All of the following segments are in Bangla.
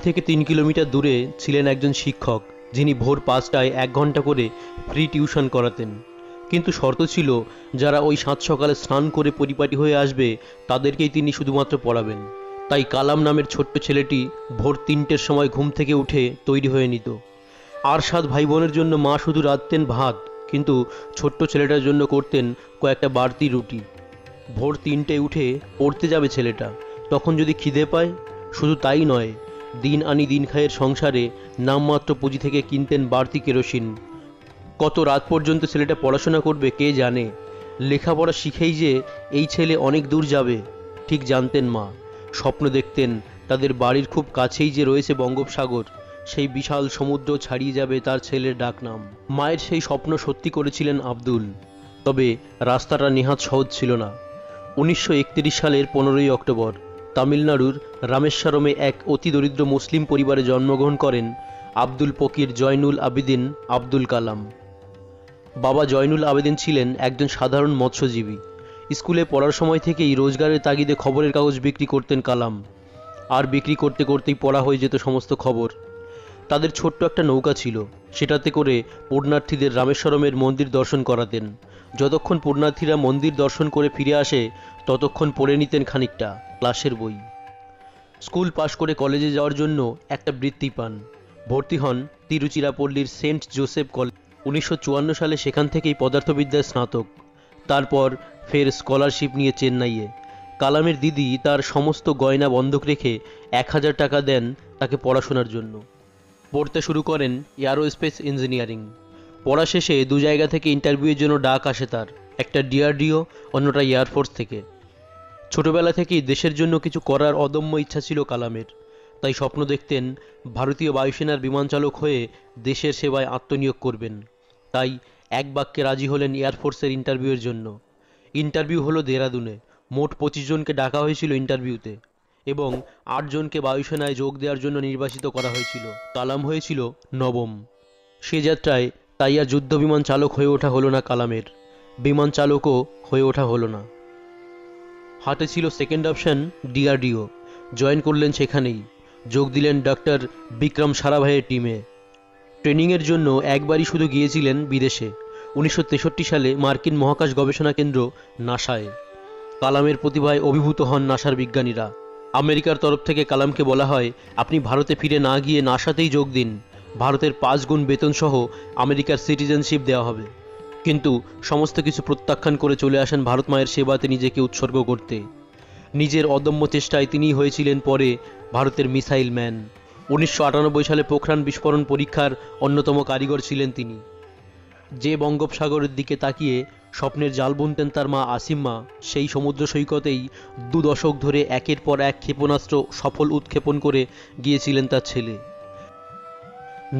থেকে 3 কিলোমিটার দূরে ছিলেন একজন শিক্ষক, যিনি ভোর 5টায় 1 ঘন্টা করে ফ্রি টিউশন করাতেন। কিন্তু শর্ত ছিল, যারা ওই সাত সকালে স্নান করে পরিপাটি হয়ে আসবে তাদেরকেই তিনি শুধুমাত্র পড়াবেন। তাই কালাম নামের ছোট্ট ছেলেটি ভোর 3টের সময় ঘুম থেকে উঠে তৈরি হয়ে নিত। আর 7 ভাই বোনের জন্য মা শুধু রাঁধতেন ভাত, কিন্তু ছোট্ট ছেলেটার জন্য করতেন কয়েকটা বাড়তি রুটি। ভোর 3টে উঠে পড়তে যাবে ছেলেটা, তখন যদি খিদে পায়। শুধু তাই নয়, দিন আনি দিন খায়ের সংসারে নামমাত্র পুঁজি থেকে কিনতেন বাড়তি কেরোসিন। কত রাত পর্যন্ত ছেলেটা পড়াশোনা করবে কে জানে। লেখাপড়া শিখেই যে এই ছেলে অনেক দূর যাবে ঠিক জানতেন মা। স্বপ্ন দেখতেন তাদের বাড়ির খুব কাছেই যে রয়েছে বঙ্গোপসাগর, সেই বিশাল সমুদ্র ছাড়িয়ে যাবে তার ছেলের ডাকনাম। মায়ের সেই স্বপ্ন সত্যি করেছিলেন আব্দুল। তবে রাস্তাটা নেহাত সহজ ছিল না। 1931 সালের 15ই অক্টোবর তামিলনাড়ুর রামেশ্বরমে এক অতি দরিদ্র মুসলিম পরিবারে জন্মগ্রহণ করেন আব্দুল পকির জয়নুল আবেদিন আব্দুল কালাম। বাবা জয়নুল আবেদিন ছিলেন একজন সাধারণ মৎস্যজীবী। স্কুলে পড়ার সময় থেকেই রোজগারের তাগিদে খবরের কাগজ বিক্রি করতেন কালাম, আর বিক্রি করতে করতেই পড়া হয়ে যেত সমস্ত খবর। তাদের ছোট্ট একটা নৌকা ছিল, সেটাতে করে পুণ্যার্থীদের রামেশ্বরমের মন্দির দর্শন করাতেন। যতক্ষণ পুণ্যার্থীরা মন্দির দর্শন করে ফিরে আসে ততক্ষণ পড়ে নিতেন খানিকটা ক্লাসের বই। স্কুল পাশ করে কলেজে যাওয়ার জন্য একটা বৃত্তি পান। ভর্তি হন তিরুচিরাপল্লীর সেন্ট জোসেফ কলেজ। 1954 সালে সেখান থেকেই পদার্থবিদ্যায় স্নাতক। তারপর ফের স্কলারশিপ নিয়ে চেন্নাইয়ে। কালামের দিদি তার সমস্ত গয়না বন্ধক রেখে 1000 টাকা দেন তাকে পড়াশোনার জন্য। পড়তে শুরু করেন এয়ারোস্পেস ইঞ্জিনিয়ারিং। পড়া শেষে 2 জায়গা থেকে ইন্টারভিউয়ের জন্য ডাক আসে তার, একটা ডিআরডিও, অন্যটা এয়ারফোর্স থেকে। ছোটবেলা থেকেই দেশের জন্য কিছু করার অদম্য ইচ্ছা ছিল কালামের। তাই স্বপ্ন দেখতেন ভারতীয় বায়ুসেনার বিমান চালক হয়ে দেশের সেবায় আত্মনিয়োগ করবেন। তাই এক বাক্যে রাজি হলেন এয়ারফোর্সের ইন্টারভিউয়ের জন্য। ইন্টারভিউ হলো দেরাদুনে। মোট 25 জনকে ডাকা হয়েছিল ইন্টারভিউতে, এবং 8 জনকে বায়ুসেনায় যোগ দেওয়ার জন্য নির্বাচিত করা হয়েছিল। কালাম হয়েছিল নবম। সে যাত্রায় তাই আর যুদ্ধ বিমান চালক হয়ে ওঠা হলো না কালামের, বিমান চালকও হয়ে ওঠা হলো না। হাতে ছিল সেকেন্ড অপশন ডিআরডিও। জয়েন করলেন সেখানেই। যোগ দিলেন ডক্টর বিক্রম সারাভাইয়ের টিমে। ট্রেনিংয়ের জন্য একবারই শুধু গিয়েছিলেন বিদেশে, 1963 সালে মার্কিন মহাকাশ গবেষণা কেন্দ্র নাসায়। কালামের প্রতিভায় অভিভূত হন নাসার বিজ্ঞানীরা। আমেরিকার তরফ থেকে কালামকে বলা হয়, আপনি ভারতে ফিরে না গিয়ে নাসাতেই যোগ দিন, ভারতের 5 গুণ বেতন সহ আমেরিকার সিটিজেনশিপ দেওয়া হবে। কিন্তু সমস্ত কিছু প্রত্যাখ্যান করে চলে আসেন ভারত মায়ের সেবাতে নিজেকে উৎসর্গ করতে। নিজের অদম্য চেষ্টায় তিনিই হয়েছিলেন পরে ভারতের মিসাইল ম্যান। 1998 সালে পোখরান বিস্ফোরণ পরীক্ষার অন্যতম কারিগর ছিলেন তিনি। যে বঙ্গোপসাগরের দিকে তাকিয়ে স্বপ্নের জাল বুনতেন তার মা আসিম্মা, সেই সমুদ্র সৈকতেই 2 দশক ধরে একের পর এক ক্ষেপণাস্ত্র সফল উৎক্ষেপণ করে গিয়েছিলেন তার ছেলে।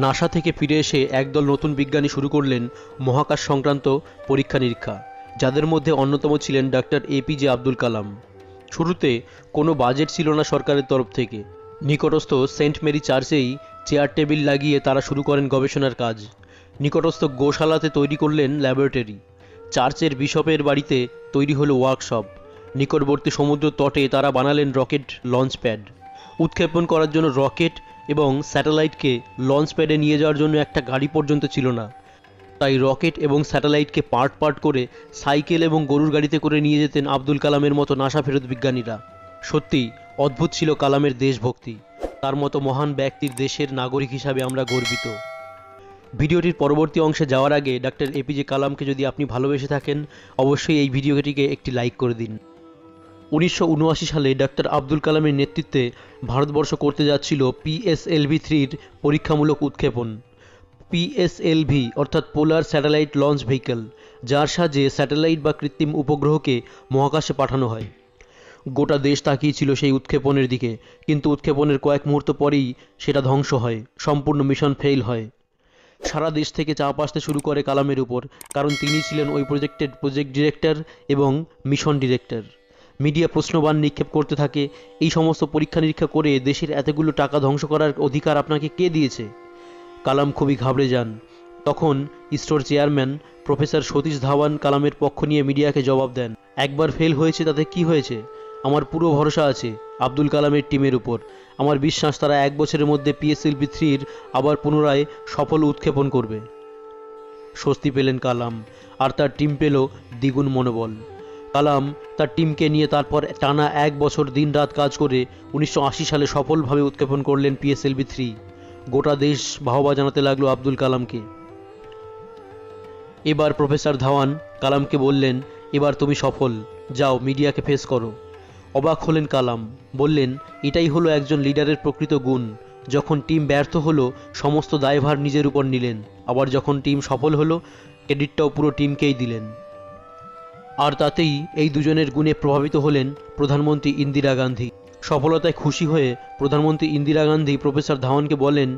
নাসা থেকে ফিরে এসে একদল নতুন বিজ্ঞানী শুরু করলেন মহাকাশ সংক্রান্ত পরীক্ষা নিরীক্ষা, যাদের মধ্যে অন্যতম ছিলেন ডক্টর এপিজে আব্দুল কালাম। শুরুতে কোনো বাজেট ছিল না সরকারের তরফ থেকে। নিকটস্থ সেন্ট মেরি চার্চেই চেয়ার টেবিল লাগিয়ে তারা শুরু করেন গবেষণার কাজ। নিকটস্থ গোশালাতে তৈরি করলেন ল্যাবরেটরি। চার্চের বিশপের বাড়িতে তৈরি হলো ওয়ার্কশপ। নিকটবর্তী সমুদ্র তটে তারা বানালেন রকেট লঞ্চ প্যাড। উৎক্ষেপণ করার জন্য রকেট এবং স্যাটেলাইটকে লঞ্চ প্যাডে নিয়ে যাওয়ার জন্য একটা গাড়ি পর্যন্ত ছিল না। তাই রকেট এবং স্যাটেলাইটকে পার্ট পার্ট করে সাইকেল এবং গরুর গাড়িতে করে নিয়ে যেতেন আব্দুল কালামের মতো নাসা ফেরত বিজ্ঞানীরা। সত্যি অদ্ভুত ছিল কালামের দেশভক্তি। তার মতো মহান ব্যক্তির দেশের নাগরিক হিসাবে আমরা গর্বিত। ভিডিওটির পরবর্তী অংশে যাওয়ার আগে ডক্টর এপিজে কালামকে যদি আপনি ভালোবেসে থাকেন, অবশ্যই এই ভিডিওটিকে একটি লাইক করে দিন। 1979 সালে ডক্টর আব্দুল কালামের নেতৃত্বে ভারতবর্ষ করতে যাচ্ছিল PSLV-3-র পরীক্ষামূলক উৎক্ষেপণ। PSLV অর্থাৎ পোলার স্যাটেলাইট লঞ্চ ভেহিকল, যার সাহায্যে স্যাটেলাইট বা কৃত্রিম উপগ্রহকে মহাকাশে পাঠানো হয়। গোটা দেশ তাকিয়েছিল সেই উৎক্ষেপণের দিকে, কিন্তু উৎক্ষেপণের কয়েক মুহূর্ত পরেই সেটা ধ্বংস হয়, সম্পূর্ণ মিশন ফেল হয়। সারা দেশ থেকে চাপ আসতে শুরু করে কালামের উপর, কারণ তিনি ছিলেন ওই প্রজেক্টের প্রজেক্ট ডিরেক্টর এবং মিশন ডিরেক্টর। মিডিয়া প্রশ্নবাণ নিক্ষেপ করতে থাকে, এই সমস্ত পরীক্ষা নিরীক্ষা করে দেশের এতগুলো টাকা ধ্বংস করার অধিকার আপনাকে কে দিয়েছে? কালাম খুবই ঘাবড়ে যান। তখন ইসরোর চেয়ারম্যান প্রফেসর সতীশ ধাওয়ান কালামের পক্ষ নিয়ে মিডিয়াকে জবাব দেন, একবার ফেল হয়েছে তাতে কি হয়েছে, আমার পুরো ভরসা আছে আব্দুল কালামের টিমের উপর। আমার বিশ্বাস তারা 1 বছরের মধ্যে PSLV-3 আবার পুনরায় সফল উৎক্ষেপণ করবে। স্বস্তি পেলেন কালাম, আর তার টিম পেল দ্বিগুণ মনোবল। কালাম তার টিমকে নিয়ে তারপর টানা 1 বছর দিনরাত কাজ করে 1980 সালে সফলভাবে উৎক্ষেপণ করলেন PSLV-3। গোটা দেশ বাহবা জানাতে লাগলো আব্দুল কালামকে। এবার প্রফেসর ধাওয়ান কালামকে বললেন, এবার তুমি সফল, যাও মিডিয়াকে ফেস করো। অবাক হলেন কালাম, বললেন, এটাই হলো একজন লিডারের প্রকৃত গুণ। যখন টিম ব্যর্থ হলো সমস্ত দায়ভার নিজের উপর নিলেন, আবার যখন টিম সফল হলো ক্রেডিটটাও পুরো টিমকেই দিলেন। আর তাতেই এই দুজনের গুণে প্রভাবিত হলেন প্রধানমন্ত্রী ইন্দিরা গান্ধী। সফলতায় খুশি হয়ে প্রধানমন্ত্রী ইন্দিরা গান্ধী প্রফেসর ধাওয়ানকে বলেন,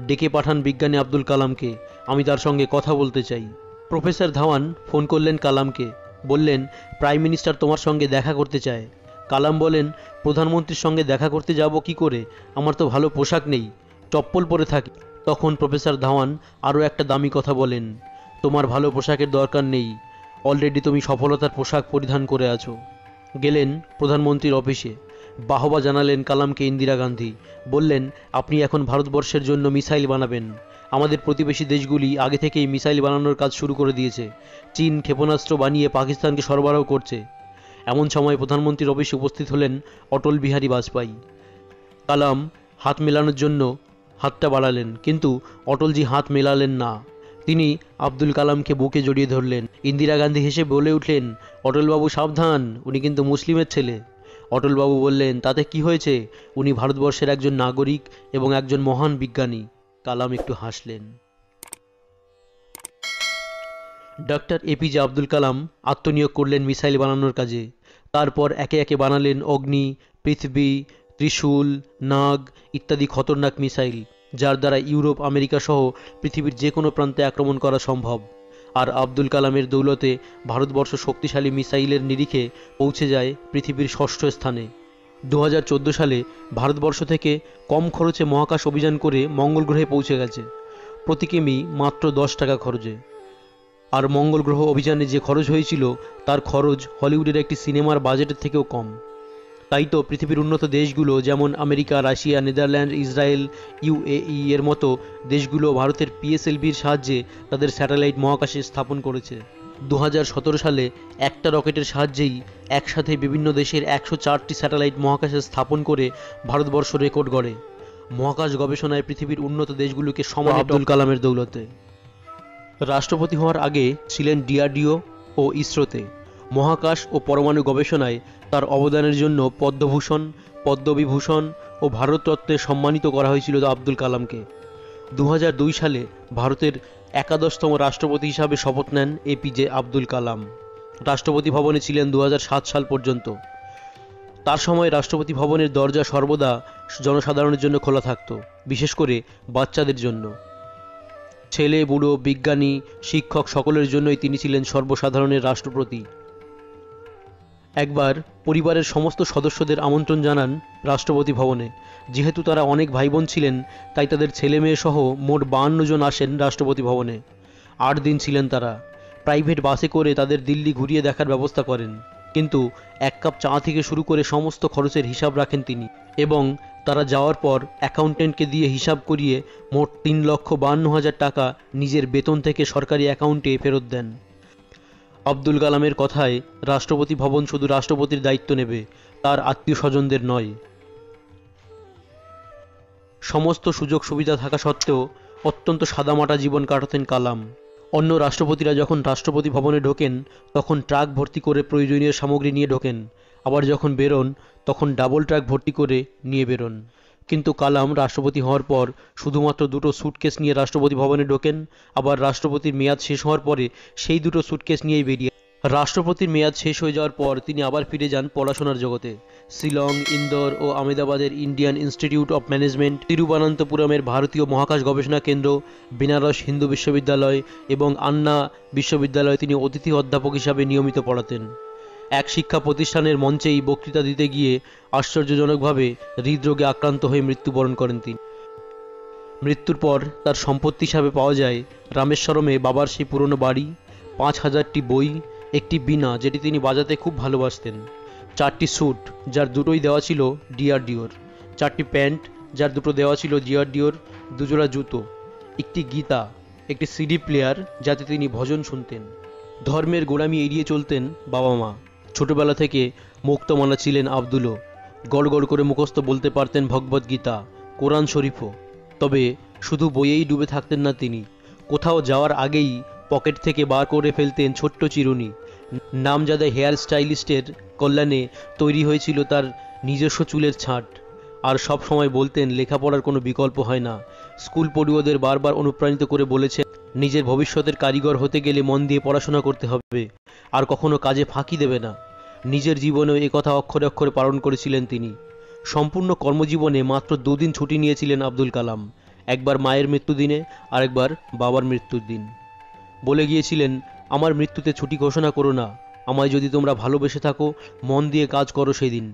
ডেকে পাঠান বিজ্ঞানী আব্দুল কালামকে, আমি তার সঙ্গে কথা বলতে চাই। প্রফেসর ধাওয়ান ফোন করলেন কালামকে, বললেন, প্রাইম মিনিস্টার তোমার সঙ্গে দেখা করতে চায়। কালাম বলেন, প্রধানমন্ত্রীর সঙ্গে দেখা করতে যাব কি করে, আমার তো ভালো পোশাক নেই, চপ্পল পরে থাকি। তখন প্রফেসর ধাওয়ান আরও একটা দামি কথা বলেন, তোমার ভালো পোশাকের দরকার নেই, অলরেডি তুমি সফলতার পোশাক পরিধান করে আছো। গেলেন প্রধানমন্ত্রীর অফিসে, বাহবা জানালেন কালামকে ইন্দিরা গান্ধী, বললেন, আপনি এখন ভারতবর্ষের জন্য মিসাইল বানাবেন। আমাদের প্রতিবেশী দেশগুলি আগে থেকেই মিসাইল বানানোর কাজ শুরু করে দিয়েছে। চীন ক্ষেপণাস্ত্র বানিয়ে পাকিস্তানকে সরবরাহ করছে। এমন সময় প্রধানমন্ত্রীর অফিসে উপস্থিত হলেন অটল বিহারী বাজপেয়ী। কালাম হাত মেলানোর জন্য হাতটা বাড়ালেন, কিন্তু অটলজি হাত মেলালেন না। তিনি আব্দুল কালামকে বুকে জড়িয়ে ধরলেন। ইন্দিরা গান্ধী হেসে বলে উঠলেন, অটলবাবু সাবধান, উনি কিন্তু মুসলিমের ছেলে। অটলবাবু বললেন, তাতে কি হয়েছে, উনি ভারতবর্ষের একজন নাগরিক এবং একজন মহান বিজ্ঞানী। কালাম একটু হাসলেন। ডক্টর APJ আব্দুল কালাম আত্মনিয়োগ করলেন মিসাইল বানানোর কাজে। তারপর একে একে বানালেন অগ্নি, পৃথিবী, ত্রিশূল, নাগ ইত্যাদি খতরনাক মিসাইল, যার দ্বারা ইউরোপ, আমেরিকা সহ পৃথিবীর যে কোনো প্রান্তে আক্রমণ করা সম্ভব। আর আব্দুল কালামের দৌলতে ভারতবর্ষ শক্তিশালী মিসাইলের নিরিখে পৌঁছে যায় পৃথিবীর 6ষ্ঠ স্থানে। 2014 সালে ভারতবর্ষ থেকে কম খরচে মহাকাশ অভিযান করে মঙ্গল গ্রহে পৌঁছে গেছে, প্রতি কিমি মাত্র 10 টাকা খরচে। আর মঙ্গল গ্রহ অভিযানে যে খরচ হয়েছিল তার খরচ হলিউডের একটি সিনেমার বাজেটের থেকেও কম। তাই তো পৃথিবীর উন্নত দেশগুলো যেমন America, Russia, Netherland, Israel, UAE এর মতো দেশগুলো ভারতের PSLVর সাহায্যে তাদের স্যাটেলাইট মহাকাশে স্থাপন করেছে। 2017 সালে একটা রকেটের সাহায্যেই একসাথে বিভিন্ন দেশের 104টি স্যাটেলাইট মহাকাশে স্থাপন করে ভারতবর্ষ রেকর্ড গড়ে। মহাকাশ গবেষণায় পৃথিবীর উন্নত দেশগুলোকে সমান আব্দুল কালামের দৌলতে। রাষ্ট্রপতি হওয়ার আগে ছিলেন DRDO ও ইসরোতে। মহাকাশ ও পরমাণু গবেষণায় তার অবদানের জন্য পদ্মভূষণ, পদ্মবিভূষণ ও ভারতরত্নে সম্মানিত করা হয়েছিল আব্দুল কালামকে। 2002 সালে ভারতের 11তম রাষ্ট্রপতি হিসাবে শপথ নেন APJ আব্দুল কালাম। রাষ্ট্রপতি ভবনে ছিলেন 2007 সাল পর্যন্ত। তার সময় রাষ্ট্রপতি ভবনের দরজা সর্বদা জনসাধারণের জন্য খোলা থাকত, বিশেষ করে বাচ্চাদের জন্য। ছেলে, বুড়ো, বিজ্ঞানী, শিক্ষক সকলের জন্যই তিনি ছিলেন সর্বসাধারণের রাষ্ট্রপতি। একবার পরিবারের সমস্ত সদস্যদের আমন্ত্রণ জানান রাষ্ট্রপতি ভবনে। যেহেতু তারা অনেক ভাই বোন ছিলেন, তাই তাদের ছেলে মেয়ে সহ মোট 52 জন আসেন রাষ্ট্রপতি ভবনে। 8 দিন ছিলেন তারা। প্রাইভেট বাসে করে তাদের দিল্লি ঘুরিয়ে দেখার ব্যবস্থা করেন, কিন্তু 1 কাপ চা থেকে শুরু করে সমস্ত খরচের হিসাব রাখেন তিনি, এবং তারা যাওয়ার পর অ্যাকাউন্টেন্টকে দিয়ে হিসাব করিয়ে মোট 3,52,000 টাকা নিজের বেতন থেকে সরকারি অ্যাকাউন্টে ফেরত দেন। আব্দুল কালামের কথায় রাষ্ট্রপতি ভবন শুধু রাষ্ট্রপতির দায়িত্ব নেবে, তার আত্মীয় স্বজনদের নয়। সমস্ত সুযোগ সুবিধা থাকা সত্ত্বেও অত্যন্ত সাদামাটা জীবন কাটাতেন কালাম। অন্য রাষ্ট্রপতিরা যখন রাষ্ট্রপতি ভবনে ঢোকেন তখন ট্রাক ভর্তি করে প্রয়োজনীয় সামগ্রী নিয়ে ঢোকেন, আবার যখন বেরোন তখন ডাবল ট্রাক ভর্তি করে নিয়ে বেরোন। কিন্তু কালাম রাষ্ট্রপতি হওয়ার পর শুধুমাত্র 2টো স্যুটকেস নিয়ে রাষ্ট্রপতি ভবনে ঢোকেন, আবার রাষ্ট্রপতির মেয়াদ শেষ হওয়ার পরে সেই 2টো স্যুটকেস নিয়েই বেরিয়ে। রাষ্ট্রপতির মেয়াদ শেষ হয়ে যাওয়ার পর তিনি আবার ফিরে যান পড়াশোনার জগতে। শিলং, ইন্দোর ও আহমেদাবাদের ইন্ডিয়ান ইনস্টিটিউট অফ ম্যানেজমেন্ট, তিরুবনন্তপুরমের ভারতীয় মহাকাশ গবেষণা কেন্দ্র, বেনারস হিন্দু বিশ্ববিদ্যালয় এবং আন্না বিশ্ববিদ্যালয়ে তিনি অতিথি অধ্যাপক হিসাবে নিয়মিত পড়াতেন। এক শিক্ষা প্রতিষ্ঠানের মঞ্চেই বক্তৃতা দিতে গিয়ে আশ্চর্যজনকভাবে হৃদরোগে আক্রান্ত হয়ে মৃত্যুবরণ করেন তিনি। মৃত্যুর পর তার সম্পত্তি হিসাবে পাওয়া যায় রামেশ্বরমে বাবার সেই পুরনো বাড়ি, 5,000টি বই, একটি বীণা যেটি তিনি বাজাতে খুব ভালোবাসতেন, 4টি স্যুট, যার দুটোই দেওয়া ছিল ডিআরডিওর, 4টি প্যান্ট, যার দুটো দেওয়া ছিল ডিআরডিওর, 2 জোড়া জুতো, একটি গীতা, একটি সিডি প্লেয়ার যাতে তিনি ভজন শুনতেন। ধর্মের গোড়ামি এড়িয়ে চলতেন বাবা মা। ছোটবেলা থেকে মুক্তমানা ছিলেন আব্দুলও। গড় গড় করে মুখস্থ বলতে পারতেন ভগবদ্গীতা, কোরআন শরীফও। তবে শুধু বইয়েই ডুবে থাকতেন না তিনি। কোথাও যাওয়ার আগেই পকেট থেকে বার করে ফেলতেন ছোট্ট চিরুনি। নামজাদা হেয়ার স্টাইলিস্টের কল্যাণে তৈরি হয়েছিল তার নিজস্ব চুলের ছাঁট। আর সব সময় বলতেন লেখাপড়ার কোনো বিকল্প হয় না। স্কুল পড়ুয়াদের বারবার অনুপ্রাণিত করে বলেছেন নিজের ভবিষ্যতের কারিগর হতে গেলে মন দিয়ে পড়াশোনা করতে হবে, আর কখনো কাজে ফাঁকি দেবে না। নিজের জীবনেও একথা অক্ষরে অক্ষরে পালন করেছিলেন তিনি। সম্পূর্ণ কর্মজীবনে মাত্র 2 দিন ছুটি নিয়েছিলেন আব্দুল কালাম, একবার মায়ের মৃত্যুদিনে আর একবার বাবার মৃত্যুর দিন। বলে গিয়েছিলেন, আমার মৃত্যুতে ছুটি ঘোষণা করো না, আমায় যদি তোমরা ভালোবেসে থাকো মন দিয়ে কাজ করো সেদিন।